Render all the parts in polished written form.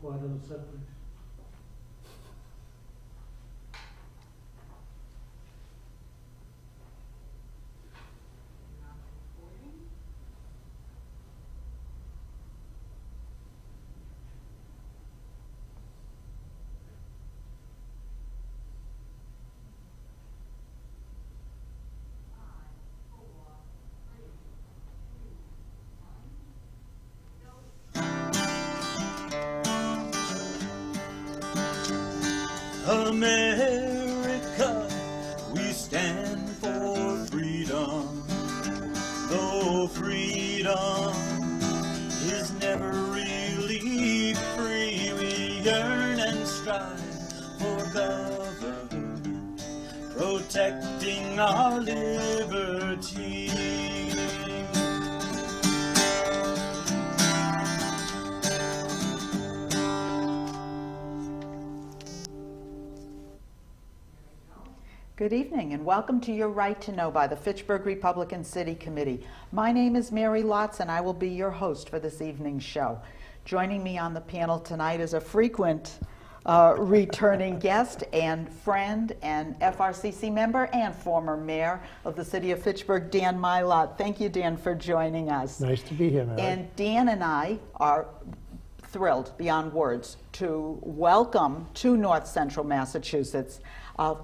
quite unsettling. America, we stand for freedom, though freedom is never really free. We yearn and strive for government, protecting our liberty. Good evening and welcome to Your Right to Know by the Fitchburg Republican City Committee. My name is Mary Lotze and I will be your host for this evening's show. Joining me on the panel tonight is a frequent returning guest and friend and FRCC member and former mayor of the city of Fitchburg, Dan Mylott. Thank you, Dan, for joining us. Nice to be here, Mary. And Dan and I are thrilled beyond words to welcome to North Central Massachusetts.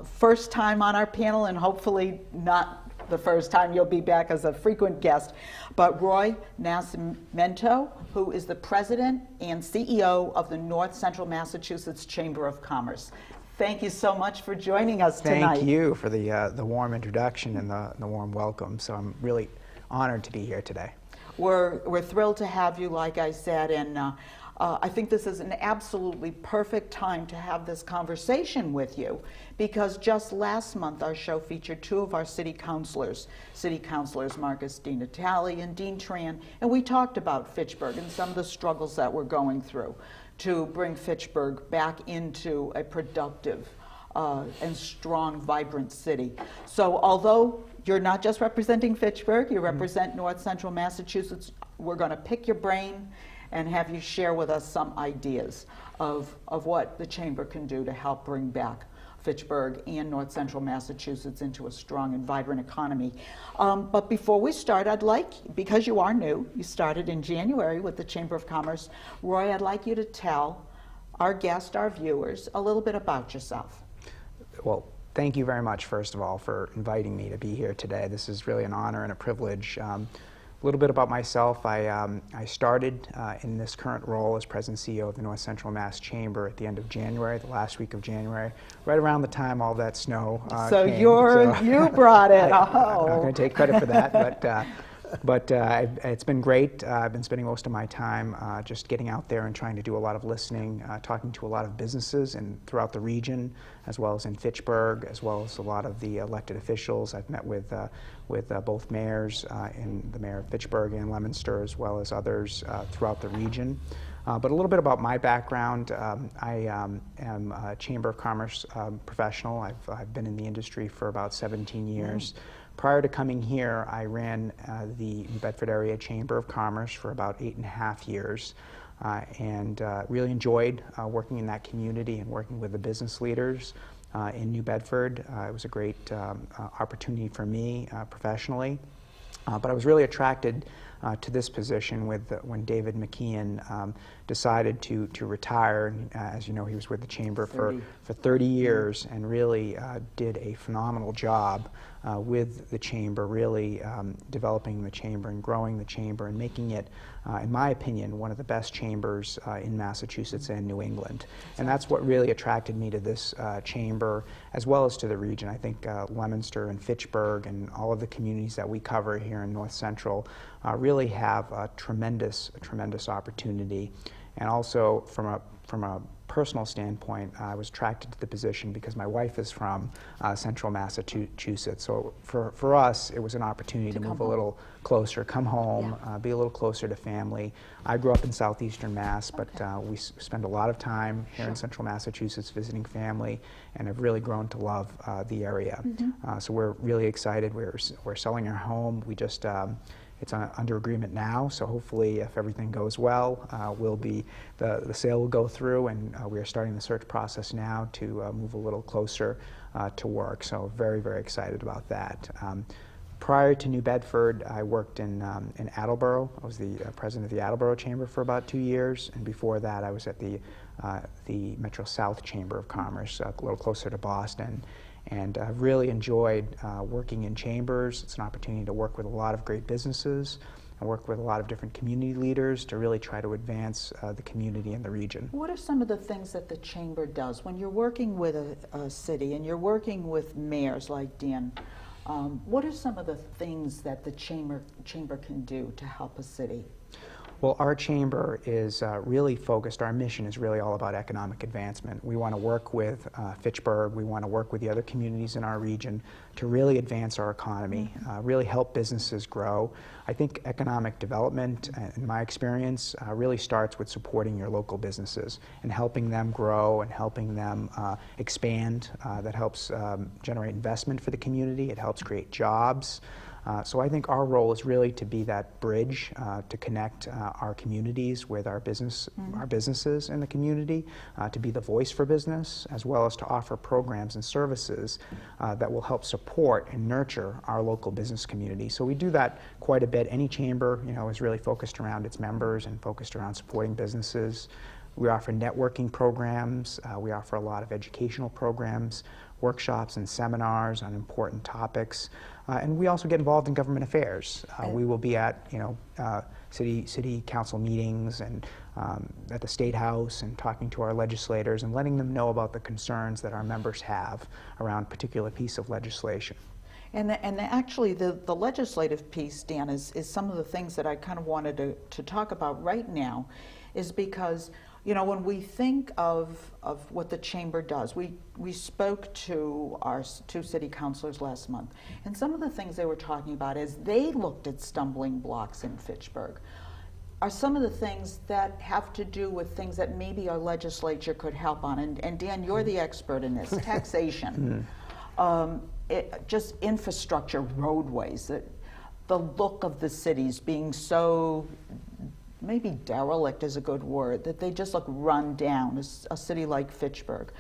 First time on our panel, and hopefully not the first time you'll be back as a frequent guest, but Roy Nascimento, who is the president and CEO of the North Central Massachusetts Chamber of Commerce. Thank you so much for joining us tonight. Thank you for the warm introduction and the warm welcome. So I'm really honored to be here today. We're thrilled to have you, like I said, and I think this is an absolutely perfect time to have this conversation with you, because just last month our show featured two of our city councilors Marcus DiNatale and Dean Tran, and we talked about Fitchburg and some of the struggles that we're going through to bring Fitchburg back into a productive and strong, vibrant city. So although you're not just representing Fitchburg, you represent North Central Massachusetts, we're going to pick your brain and have you share with us some ideas of what the Chamber can do to help bring back Fitchburg and North Central Massachusetts into a strong and vibrant economy. But before we start, I'd like, because you are new, you started in January with the Chamber of Commerce, Roy, I'd like you to tell our guest, our viewers, a little bit about yourself. Well, thank you very much, first of all, for inviting me to be here today. This is really an honor and a privilege. A little bit about myself. I started in this current role as President and CEO of the North Central Mass Chamber at the end of January, the last week of January, right around the time all that snow came. You brought it. I'm not going to take credit for that, but it's been great. I've been spending most of my time just getting out there and trying to do a lot of listening, talking to a lot of businesses and throughout the region, as well as in Fitchburg, as well as a lot of the elected officials. I've met with both mayors, and the mayor of Fitchburg and Leominster, as well as others throughout the region. But a little bit about my background. I am a Chamber of Commerce professional. I've been in the industry for about 17 years. Prior to coming here, I ran the New Bedford Area Chamber of Commerce for about 8.5 years, and really enjoyed working in that community and working with the business leaders in New Bedford. It was a great opportunity for me professionally, but I was really attracted to this position when David McKeon decided to retire. And, as you know, he was with the Chamber for 30 years and really did a phenomenal job with the Chamber, really developing the Chamber and growing the Chamber and making it, in my opinion, one of the best chambers in Massachusetts and New England. And that's what really attracted me to this Chamber, as well as to the region. I think Leominster and Fitchburg and all of the communities that we cover here in North Central really have a tremendous opportunity. And also from a personal standpoint, I was attracted to the position because my wife is from central Massachusetts. So for us, it was an opportunity to move a little closer, come home, be a little closer to family. I grew up in southeastern Mass, but we spend a lot of time here in central Massachusetts visiting family, and have really grown to love the area. So we're really excited. We're selling our home. We just It's under agreement now, so hopefully, if everything goes well, the sale will go through, and we are starting the search process now to move a little closer to work. So very, very excited about that. Prior to New Bedford, I worked in Attleboro. I was the president of the Attleboro Chamber for about 2 years, and before that, I was at the Metro South Chamber of Commerce, a little closer to Boston. And I've really enjoyed working in chambers. It's an opportunity to work with a lot of great businesses and work with a lot of different community leaders to really try to advance the community and the region. What are some of the things that the chamber does when you're working with a city and you're working with mayors like Dan? What are some of the things that the chamber can do to help a city? Well, our chamber is really focused, our mission is really all about economic advancement. We want to work with Fitchburg, we want to work with the other communities in our region to really advance our economy, really help businesses grow. I think economic development, in my experience, really starts with supporting your local businesses and helping them grow and helping them expand. That helps generate investment for the community, it helps create jobs. So I think our role is really to be that bridge to connect our communities with our businesses in the community, to be the voice for business, as well as to offer programs and services that will help support and nurture our local business community. So we do that quite a bit. Any chamber, is really focused around its members and focused around supporting businesses. We offer networking programs. We offer a lot of educational programs, workshops and seminars on important topics. And we also get involved in government affairs. We will be at, city council meetings and at the State House and talking to our legislators and letting them know about the concerns that our members have around a particular piece of legislation. And actually, the legislative piece, Dan, is some of the things that I kind of wanted to talk about right now, is because when we think of what the chamber does, we spoke to our 2 city councilors last month, and some of the things they were talking about as they looked at stumbling blocks in Fitchburg are some of the things that have to do with things that maybe our legislature could help on. And Dan, you're the expert in this. Taxation, just infrastructure, roadways, the look of the cities being so, maybe derelict is a good word, that they just look run down, a city like Fitchburg.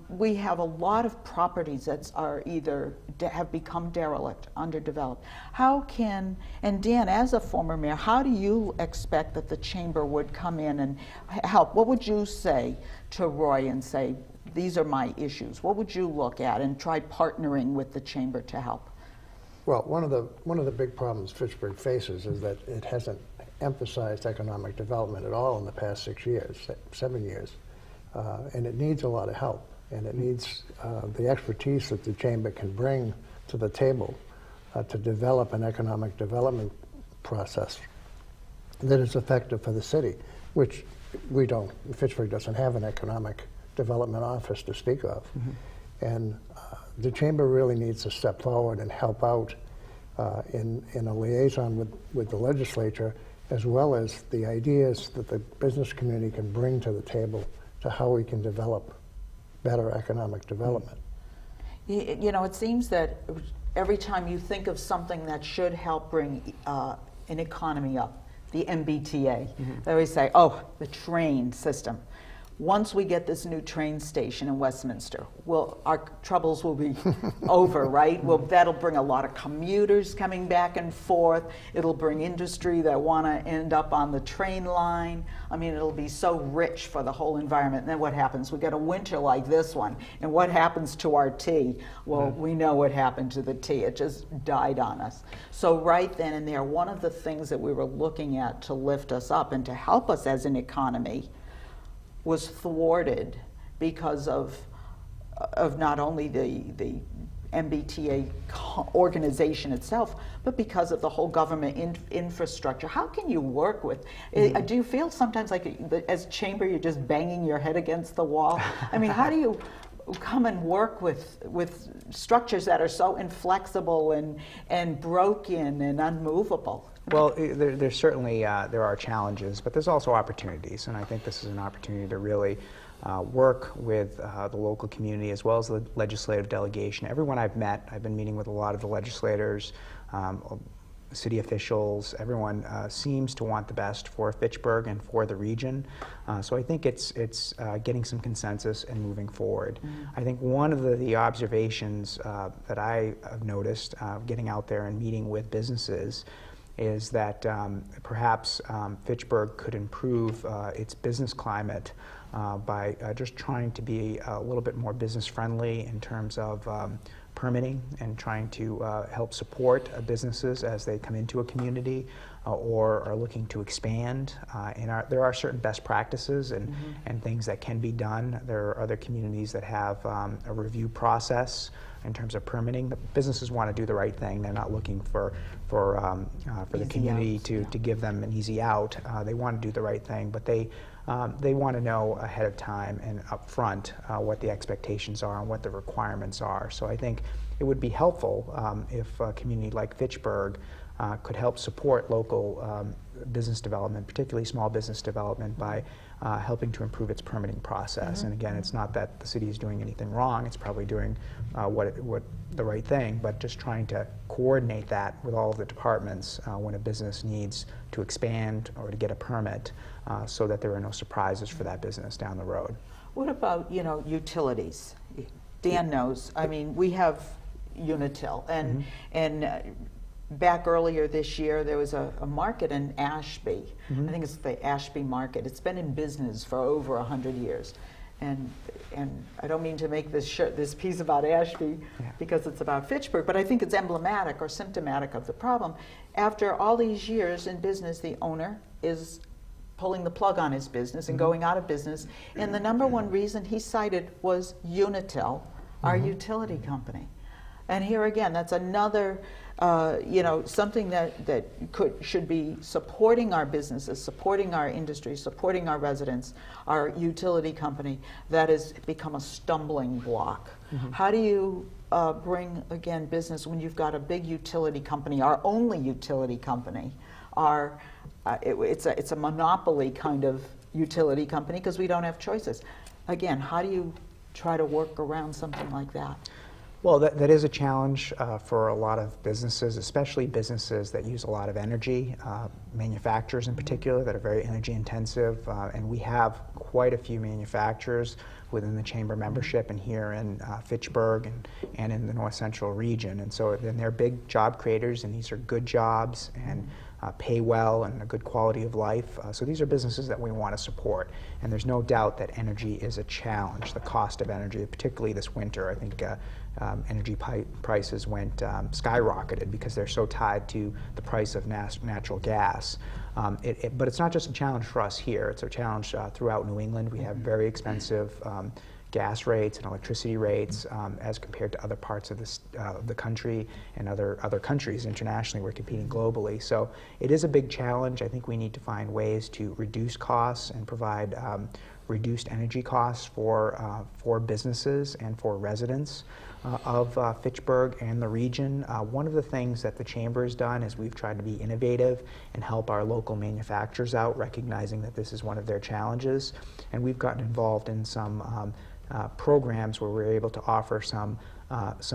We have a lot of properties that are either have become derelict, underdeveloped. And Dan, as a former mayor, how do you expect that the chamber would come in and help? What would you say to Roy and say, these are my issues? What would you look at and try partnering with the chamber to help? Well, one of the big problems Fitchburg faces is that it hasn't emphasized economic development at all in the past 6 years, 7 years. And it needs a lot of help, and it needs the expertise that the chamber can bring to the table to develop an economic development process that is effective for the city, which Fitchburg doesn't have an economic development office to speak of. And the chamber really needs to step forward and help out in a liaison with the legislature, as well as the ideas that the business community can bring to the table to how we can develop better economic development. It seems that every time you think of something that should help bring an economy up, the MBTA, they always say, oh, the train system. Once we get this new train station in Westminster, our troubles will be over, right? That'll bring a lot of commuters coming back and forth. It'll bring industry that want to end up on the train line. I mean, it'll be so rich for the whole environment. And then what happens? We get a winter like this one. And what happens to our tea? Well, we know what happened to the tea. It just died on us. So right then and there, one of the things that we were looking at to lift us up and to help us as an economy was thwarted because of not only the MBTA organization itself, but because of the whole government infrastructure. How can you work with? Do you feel sometimes like, as chamber, you're just banging your head against the wall? I mean, how do you come and work with structures that are so inflexible and broken and unmovable? Well, there's certainly there are challenges, but there's also opportunities, and I think this is an opportunity to really work with the local community as well as the legislative delegation. Everyone I've met, I've been meeting with a lot of the legislators, city officials, everyone seems to want the best for Fitchburg and for the region. So I think it's getting some consensus and moving forward. I think one of the observations that I have noticed getting out there and meeting with businesses is that perhaps Fitchburg could improve its business climate by just trying to be a little bit more business friendly in terms of permitting and trying to help support businesses as they come into a community or are looking to expand. There are certain best practices and things that can be done. There are other communities that have a review process in terms of permitting. The businesses want to do the right thing. They're not looking for the community to give them an easy out. They want to do the right thing, but they want to know ahead of time and up front what the expectations are and what the requirements are. So I think it would be helpful if a community like Fitchburg could help support local business development, particularly small business development, by helping to improve its permitting process. And again, it's not that the city is doing anything wrong. It's probably doing what the right thing, but just trying to coordinate that with all of the departments when a business needs to expand or to get a permit, so that there are no surprises for that business down the road. What about, utilities? Dan knows. I mean, we have DiNatale, and back earlier this year, there was a market in Ashby. I think it's the Ashby Market. It's been in business for over 100 years. And I don't mean to make this piece about Ashby because it's about Fitchburg, but I think it's emblematic or symptomatic of the problem. After all these years in business, the owner is pulling the plug on his business and going out of business. And the number one reason he cited was DiNatale, our utility company. And here again, that's another, something that should be supporting our businesses, supporting our industry, supporting our residents, our utility company, that has become a stumbling block. How do you bring, again, business when you've got a big utility company, our only utility company, it's a monopoly kind of utility company because we don't have choices. Again, how do you try to work around something like that? Well, that is a challenge for a lot of businesses, especially businesses that use a lot of energy, manufacturers in particular that are very energy intensive, and we have quite a few manufacturers within the chamber membership and here in Fitchburg and in the North Central region. And so then they're big job creators, and these are good jobs and pay well and a good quality of life. So these are businesses that we want to support. And there's no doubt that energy is a challenge, the cost of energy, particularly this winter. I think energy prices went skyrocketed because they're so tied to the price of natural gas. But it's not just a challenge for us here. It's a challenge throughout New England. We have very expensive gas rates and electricity rates as compared to other parts of the country and other countries internationally. We're competing globally. So it is a big challenge. I think we need to find ways to reduce costs and provide reduced energy costs for businesses and for residents of Fitchburg and the region. One of the things that the Chamber has done is we've tried to be innovative and help our local manufacturers out, recognizing that this is one of their challenges. And we've gotten involved in some programs where we're able to offer some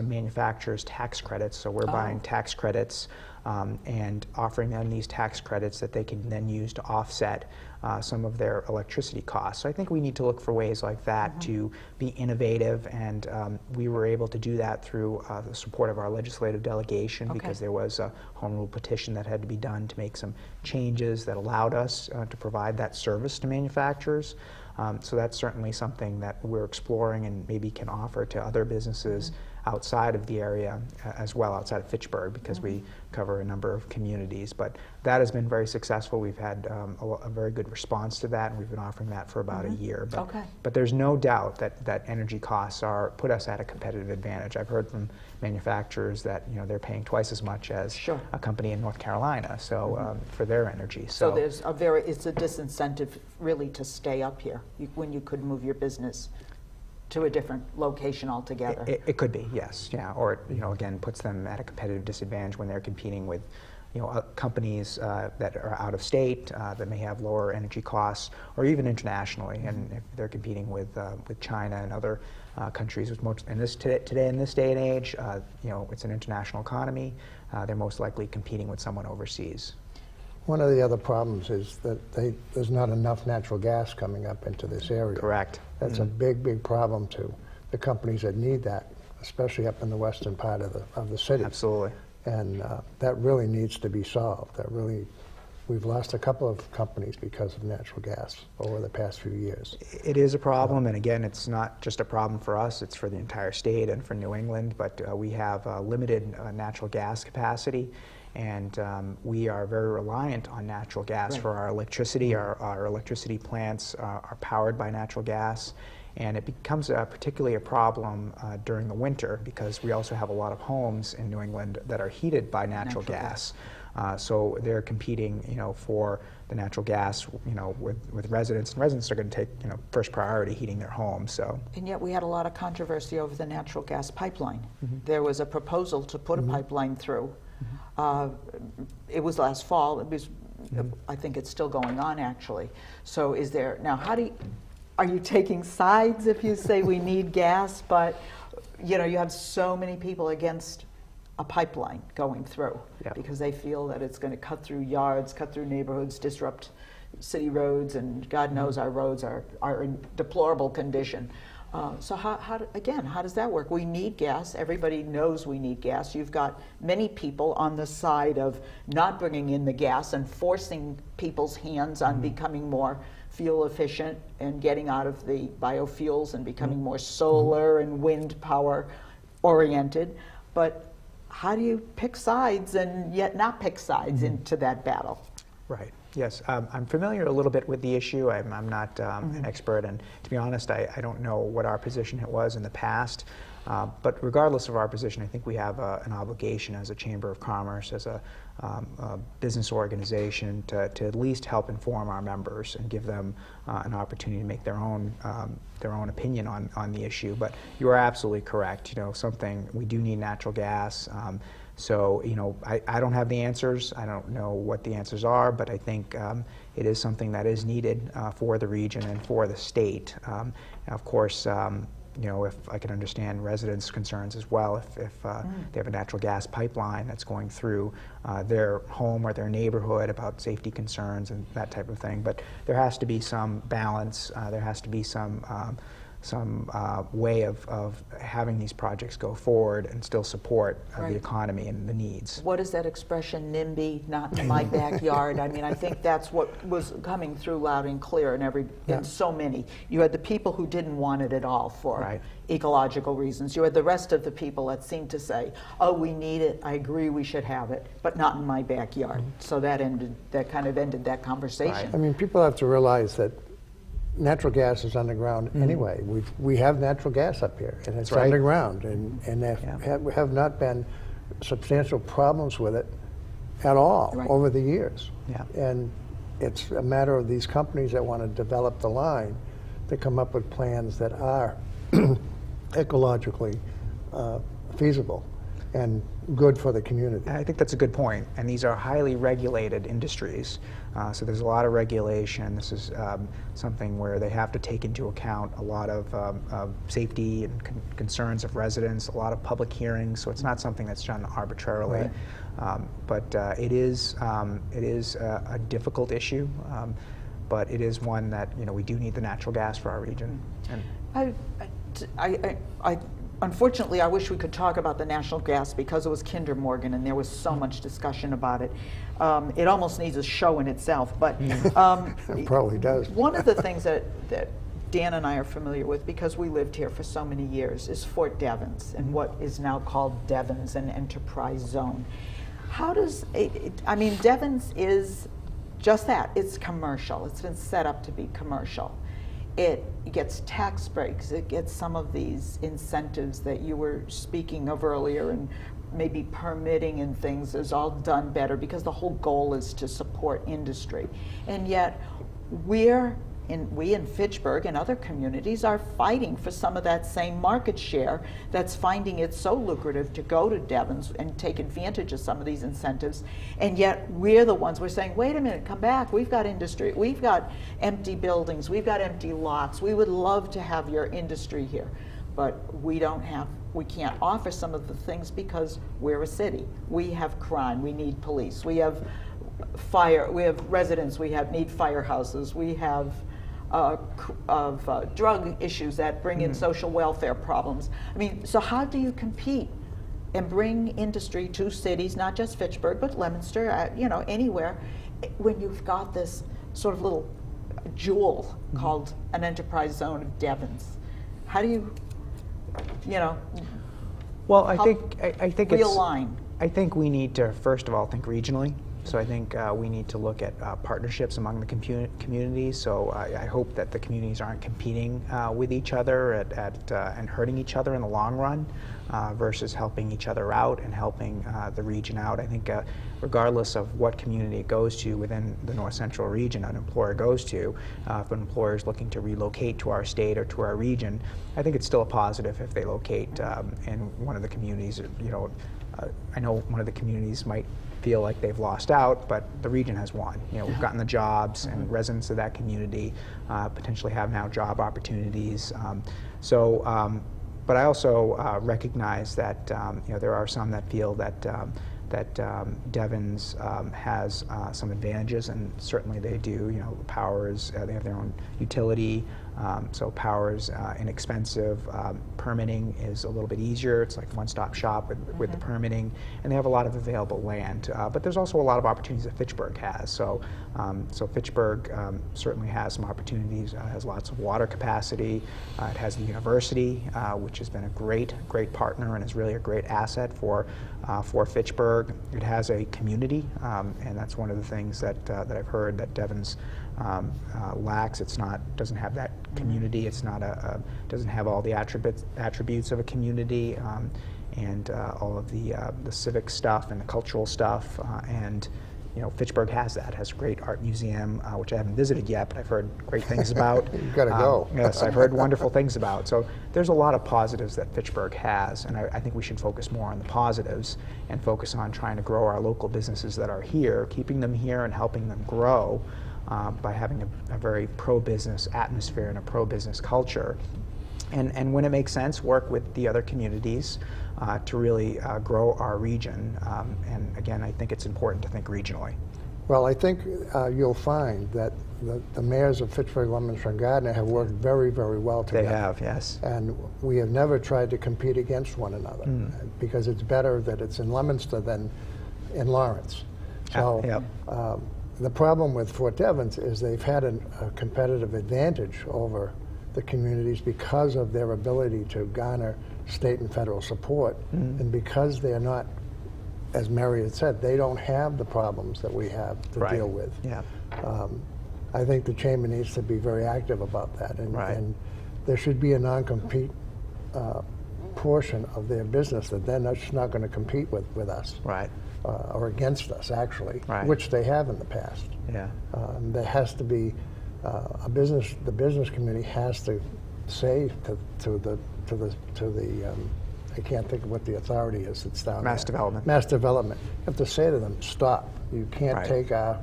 manufacturers tax credits. So we're buying tax credits and offering them these tax credits that they can then use to offset some of their electricity costs. So I think we need to look for ways like that to be innovative, and we were able to do that through the support of our legislative delegation because there was a home rule petition that had to be done to make some changes that allowed us to provide that service to manufacturers. So that's certainly something that we're exploring and maybe can offer to other businesses outside of the area as well, outside of Fitchburg, because we cover a number of communities. But that has been very successful. We've had a very good response to that, and we've been offering that for about a year. But there's no doubt that energy costs put us at a competitive advantage. I've heard from manufacturers that they're paying twice as much as a company in North Carolina for their energy. So there's it's a disincentive really to stay up here when you could move your business to a different location altogether. It could be, yes, yeah, or again puts them at a competitive disadvantage when they're competing with companies that are out of state that may have lower energy costs, or even internationally, and if they're competing with China and other countries. Today in this day and age, it's an international economy. they're most likely competing with someone overseas. One of the other problems is that there's not enough natural gas coming up into this area. Correct. That's a big, big problem to the companies that need that, especially up in the western part of the city. Absolutely. And that really needs to be solved. We've lost a couple of companies because of natural gas over the past few years. It is a problem, and again, it's not just a problem for us, it's for the entire state and for New England, but we have limited natural gas capacity, and we are very reliant on natural gas for our electricity. Our electricity plants are powered by natural gas, and it becomes particularly a problem during the winter because we also have a lot of homes in New England that are heated by natural gas. So they're competing, for the natural gas, with residents, and residents are going to take, first priority heating their homes. So. And yet we had a lot of controversy over the natural gas pipeline. There was a proposal to put a pipeline through. It was last fall. It was, I think it's still going on actually. So is there now? Are you taking sides if you say we need gas, but you have so many people against a pipeline going through because they feel that it's going to cut through yards, cut through neighborhoods, disrupt city roads, and God knows our roads are in deplorable condition. So how does that work? We need gas. Everybody knows we need gas. You've got many people on the side of not bringing in the gas and forcing people's hands on becoming more fuel efficient and getting out of the biofuels and becoming more solar and wind power oriented. But how do you pick sides and yet not pick sides into that battle? Right. Yes, I'm familiar a little bit with the issue. I'm not an expert, and to be honest, I don't know what our position was in the past. But regardless of our position, I think we have an obligation as a Chamber of Commerce, as a business organization, to at least help inform our members and give them an opportunity to make their own opinion on the issue. But you are absolutely correct. We do need natural gas. So, I don't have the answers. I don't know what the answers are, but I think it is something that is needed for the region and for the state. Of course, if I can understand residents' concerns as well, if they have a natural gas pipeline that's going through their home or their neighborhood about safety concerns and that type of thing. But there has to be some balance. There has to be some way of having these projects go forward and still support the economy and the needs. What is that expression, NIMBY, not in my backyard? I mean, I think that's what was coming through loud and clear in so many. You had the people who didn't want it at all for ecological reasons. You had the rest of the people that seemed to say, oh, we need it, I agree we should have it, but not in my backyard. So that kind of ended that conversation. I mean, people have to realize that natural gas is underground anyway. We have natural gas up here, and it's underground, and there have not been substantial problems with it at all over the years. And it's a matter of these companies that want to develop the line to come up with plans that are ecologically feasible and good for the community. I think that's a good point, and these are highly regulated industries. So there's a lot of regulation. This is something where they have to take into account a lot of safety and concerns of residents, a lot of public hearings, so it's not something that's done arbitrarily. But it is a difficult issue, but it is one that we do need the natural gas for our region. And unfortunately, I wish we could talk about the natural gas because it was Kinder Morgan and there was so much discussion about it. It almost needs a show in itself, but it probably does. One of the things that Dan and I are familiar with, because we lived here for so many years, is Fort Devens and what is now called Devens, an enterprise zone. How does Devens is just that. It's commercial. It's been set up to be commercial. It gets tax breaks. It gets some of these incentives that you were speaking of earlier, and maybe permitting and things is all done better because the whole goal is to support industry. And yet we in Fitchburg and other communities are fighting for some of that same market share that's finding it so lucrative to go to Devens and take advantage of some of these incentives. And yet we're the ones, we're saying, wait a minute, come back. We've got industry. We've got empty buildings. We've got empty lots. We would love to have your industry here. But we don't have we can't offer some of the things because we're a city. We have crime, we need police, we have fire, we have residents, we need firehouses, we have drug issues that bring in social welfare problems. I mean, so how do you compete and bring industry to cities, not just Fitchburg, but Leominster, you know, anywhere, when you've got this sort of little jewel called an enterprise zone of Devens? How do you, you know, Well, I help think realign? I think we need to first of all think regionally. So I think we need to look at partnerships among the communities. So I hope that the communities aren't competing with each other and hurting each other in the long run, versus helping each other out and helping the region out. I think regardless of what community it goes to within the North Central region, an employer goes to, if an employer is looking to relocate to our state or to our region, I think it's still a positive if they locate in one of the communities. You know, I know one of the communities might feel like they've lost out, but the region has won. You know, we've gotten the jobs, and residents of that community potentially have now job opportunities. But I also recognize that you know, there are some that feel that Devens has some advantages, and certainly they do. You know, power is they have their own utility, so power is inexpensive. Permitting is a little bit easier. It's like one-stop shop with the permitting, and they have a lot of available land. But there's also a lot of opportunities that Fitchburg has. So Fitchburg certainly has some opportunities. Has lots of water capacity. It has the university, which has been a great partner and is really a great asset for Fitchburg. It has a community, and that's one of the things that I've heard that Devens lacks. Doesn't have that community. It's not doesn't have all the attributes of a community, and all of the civic stuff and the cultural stuff. And you know, Fitchburg has that. It has a great art museum, which I haven't visited yet, but I've heard great things about. You've got to go. Yes, I've heard wonderful things about. So there's a lot of positives that Fitchburg has, and I think we should focus more on the positives and focus on trying to grow our local businesses that are here, keeping them here and helping them grow by having a very pro-business atmosphere and a pro-business culture. And when it makes sense, work with the other communities to really grow our region. And again, I think it's important to think regionally. Well, I think you'll find that the mayors of Fitchburg, Leominster, and Gardner have worked very, very well together. They have, yes. And we have never tried to compete against one another, because it's better that it's in Leominster than in Lawrence. So Yep. The problem with Fort Devens is they've had a competitive advantage over the communities because of their ability to garner state and federal support, and because they're not, as Mary had said, they don't have the problems that we have to deal with. Yeah. I think the chamber needs to be very active about that, and there should be a non-compete portion of their business that they're just not going to compete with us. Right. Or against us, actually, Right. which they have in the past. Yeah. There has to be the business community has to say to the I can't think of what the authority is that's down there. Mass Development. Mass Development. You have to say to them, stop. You can't Right. take our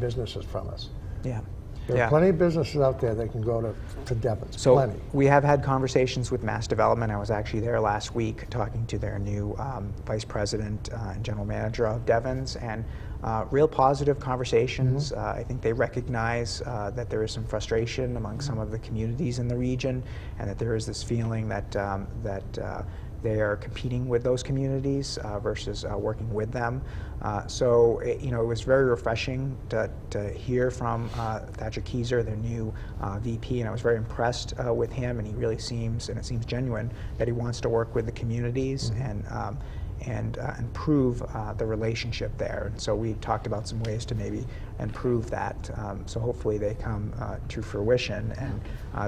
businesses from us. Yeah. There are plenty of businesses out there that can go to Devens. So plenty. we have had conversations with Mass Development. I was actually there last week talking to their new vice president and general manager of Devens, and real positive conversations. I think they recognize that there is some frustration among some of the communities in the region, and that there is this feeling that they are competing with those communities versus working with them. So it was very refreshing to hear from Thatcher Keyser, their new VP, and I was very impressed with him. And he really seems, and it seems genuine, that he wants to work with the communities and improve the relationship there. And so we talked about some ways to maybe improve that. So hopefully they come to fruition, and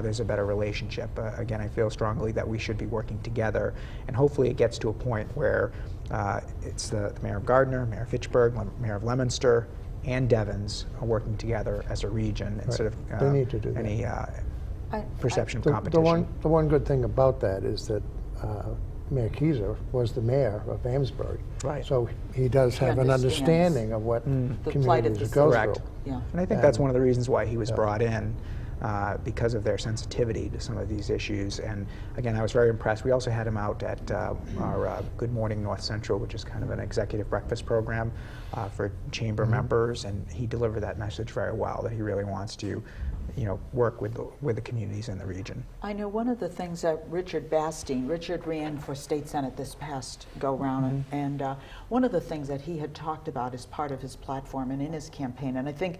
there's a better relationship. Again, I feel strongly that we should be working together, and hopefully it gets to a point where it's the Mayor of Gardner, Mayor of Fitchburg, Mayor of Leominster, and Devens are working together as a region instead of They need to do that. any perception of competition. The one good thing about that is that Mayor Keyser was the mayor of Amesbury. Right. So he does have an understands understanding of what the plight of communities the go Correct. through. Yeah. And I think that's one of the reasons why he was brought in. because of their sensitivity to some of these issues. And again, I was very impressed. We also had him out at our Good Morning North Central, which is kind of an executive breakfast program for chamber members, and he delivered that message very well, that he really wants to work with the communities in the region. I know one of the things that Richard ran for state senate this past go-round, and one of the things that he had talked about as part of his platform and in his campaign, and I think,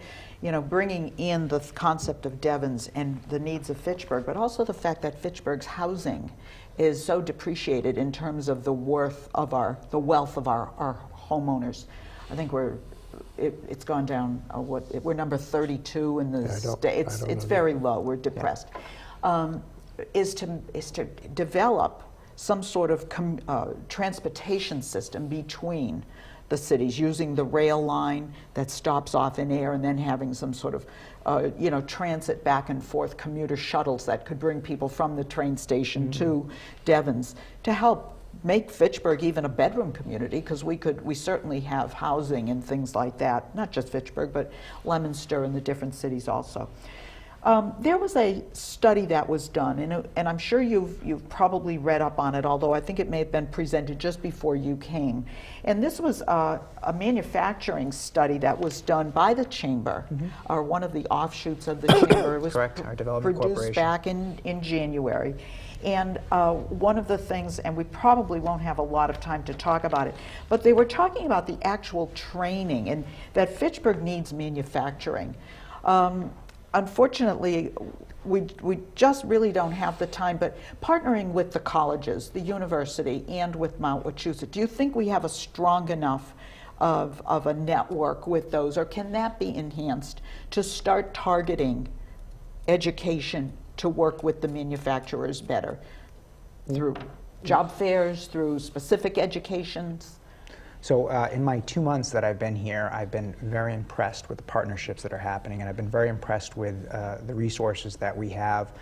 bringing in the concept of Devens and the needs of Fitchburg, but also the fact that Fitchburg's housing is so depreciated in terms of the wealth of our homeowners. I think it's gone down. We're number 32 in the state. It's very low. We're depressed. Yeah. Is to develop some sort of transportation system between the cities, using the rail line that stops off in Air, and then having some sort of transit back and forth, commuter shuttles that could bring people from the train station to Devens, to help make Fitchburg even a bedroom community, because we certainly have housing and things like that, not just Fitchburg, but Leominster and the different cities also. There was a study that was done, and I'm sure you've probably read up on it, although I think it may have been presented just before you came. And this was a manufacturing study that was done by the Chamber, or one of the offshoots of the Chamber. It was correct, our development produced corporation. Back in January. And one of the things, and we probably won't have a lot of time to talk about it, but they were talking about the actual training, and that Fitchburg needs manufacturing. Unfortunately, we just really don't have the time, but partnering with the colleges, the university, and with Mount Wachusett, do you think we have a strong enough of a network with those, or can that be enhanced to start targeting education to work with the manufacturers better through job fairs, through specific educations? So in my 2 months that I've been here, I've been very impressed with the partnerships that are happening, and I've been very impressed with the resources that we have.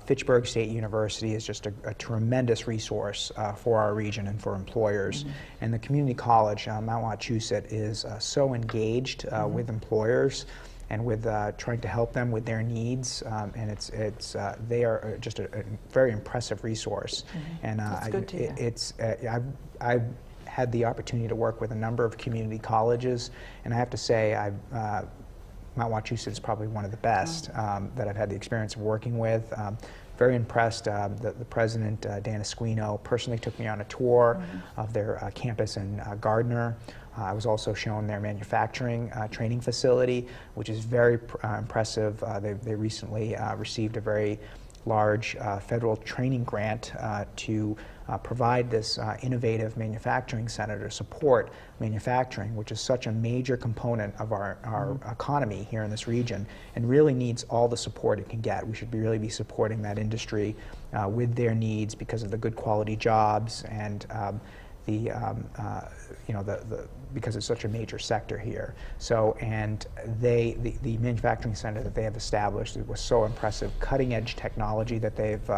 Fitchburg State University is just a tremendous resource for our region and for employers. And the community college, Mount Wachusett, is so engaged with employers and with trying to help them with their needs, and they are just a very impressive resouse. And That's good to hear. I've had the opportunity to work with a number of community colleges, and I have to say, Mount Wachusett is probably one of the best that I've had the experience of working with. Very impressed. The president, Dan Nascimento, personally took me on a tour of their campus in Gardner. I was also shown their manufacturing training facility, which is very impressive. They recently received a very large federal training grant to provide this innovative manufacturing center to support manufacturing, which is such a major component of our economy here in this region, and really needs all the support it can get. We should really be supporting that industry with their needs because of the good quality jobs and because it's such a major sector here. So, and the manufacturing center that they have established, it was so impressive. Cutting edge technology that they've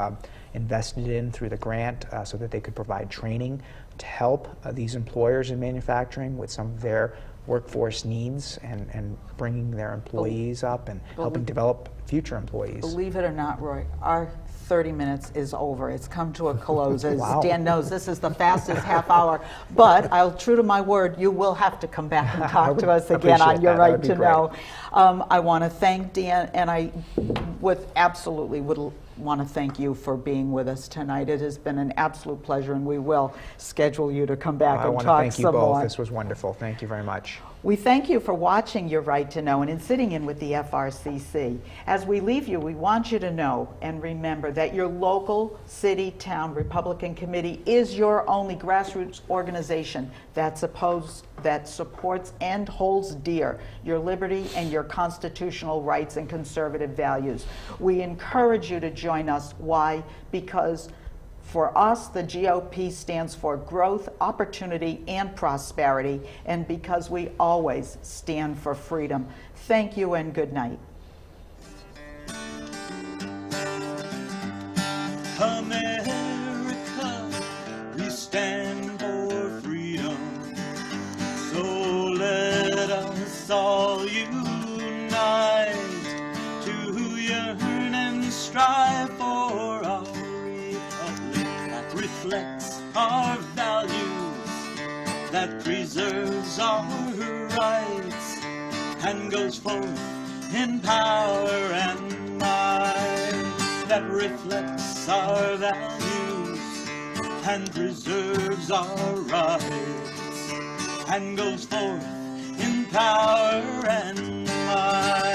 invested in through the grant so that they could provide training to help these employers in manufacturing with some of their workforce needs and bringing their employees up and helping develop future employees. Believe it or not, Roy, our 30 minutes is over. It's come to a close. As Wow. Dan knows, this is the fastest half hour. But I'll, true to my word, you will have to come back and talk to us again on your right to know. I want to thank Dan, and I would want to thank you for being with us tonight. It has been an absolute pleasure, and we will schedule you to come back and talk some more. I want to thank you both. This was wonderful. Thank you very much. We thank you for watching Your Right to Know and in sitting in with the FRCC. As we leave you, we want you to know and remember that your local city, town Republican committee is your only grassroots organization that supports and holds dear your liberty and your constitutional rights and conservative values. We encourage you to join us. Why? Because for us, the GOP stands for growth, opportunity, and prosperity, and because we always stand for freedom. Thank you and good night. America, we stand for freedom. So let us all unite to yearn preserves our rights and goes forth in power and might, that reflects our values and preserves our rights and goes forth in power and might.